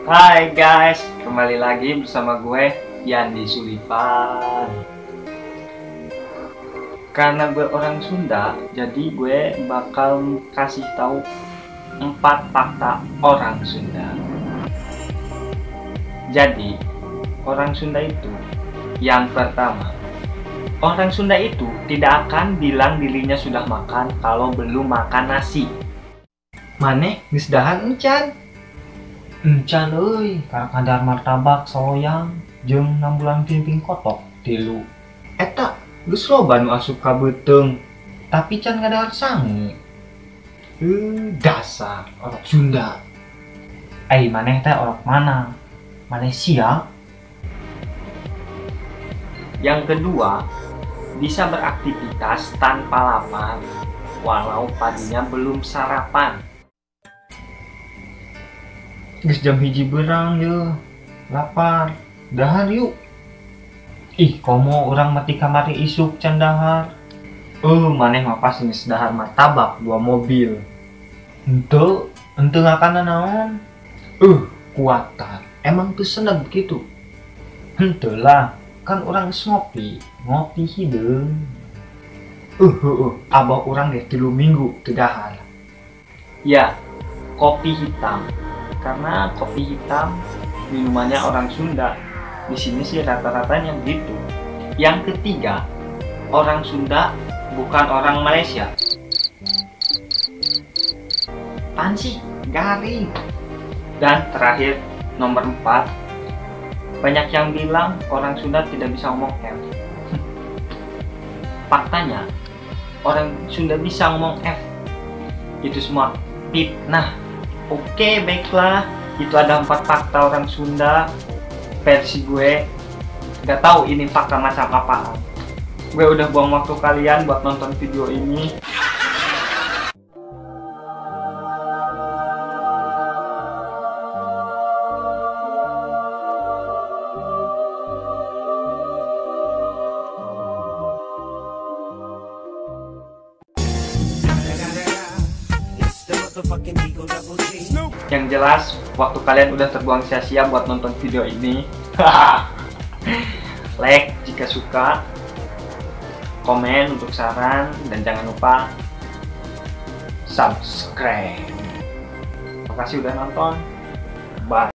Hai guys, kembali lagi bersama gue Yandi Sulivan. Karena gue orang Sunda, jadi gue bakal kasih tahu 4 fakta orang Sunda. Jadi, orang Sunda itu yang pertama, orang Sunda itu tidak akan bilang dirinya sudah makan kalau belum makan nasi. Maneh geus dahar encan? Encan euy, kadar martabak soyang jeung 6 bulan pimping kotok tilu. Eta geus loba nu asup ka beuteung, tapi can kadahar sange. Dasar orang Sunda. Maneh teh orang mana? Malaysia? Yang kedua, bisa beraktivitas tanpa lapar walau paginya belum sarapan. Geus jam hiji berang yeuh, lapar, dahar yuk. Komo urang mati kamari isuk can dahar. Maneh mah pas geus dahar martabak 2 mobil. Henteu ngakana naon? Kuatan, emang teu seneg begitu. Henteu lah, kan urang geus ngopi hideung. Abah urang deh 3 minggu teu dahar. Ya, kopi hitam. Karena kopi hitam minumannya orang Sunda. Di sini sih rata-ratanya begitu. Yang ketiga, orang Sunda bukan orang Malaysia. Panci garing. Dan terakhir, nomor 4, banyak yang bilang orang Sunda tidak bisa ngomong F. Faktanya, orang Sunda bisa ngomong F. Itu semua fitnah. Oke, baiklah, itu ada 4 fakta orang Sunda versi gue. Gak tahu ini fakta macam apaan. Gue udah buang waktu kalian buat nonton video ini. Yang jelas, waktu kalian udah terbuang sia-sia buat nonton video ini. Like jika suka, komen untuk saran, dan jangan lupa subscribe. Terima kasih udah nonton. Bye.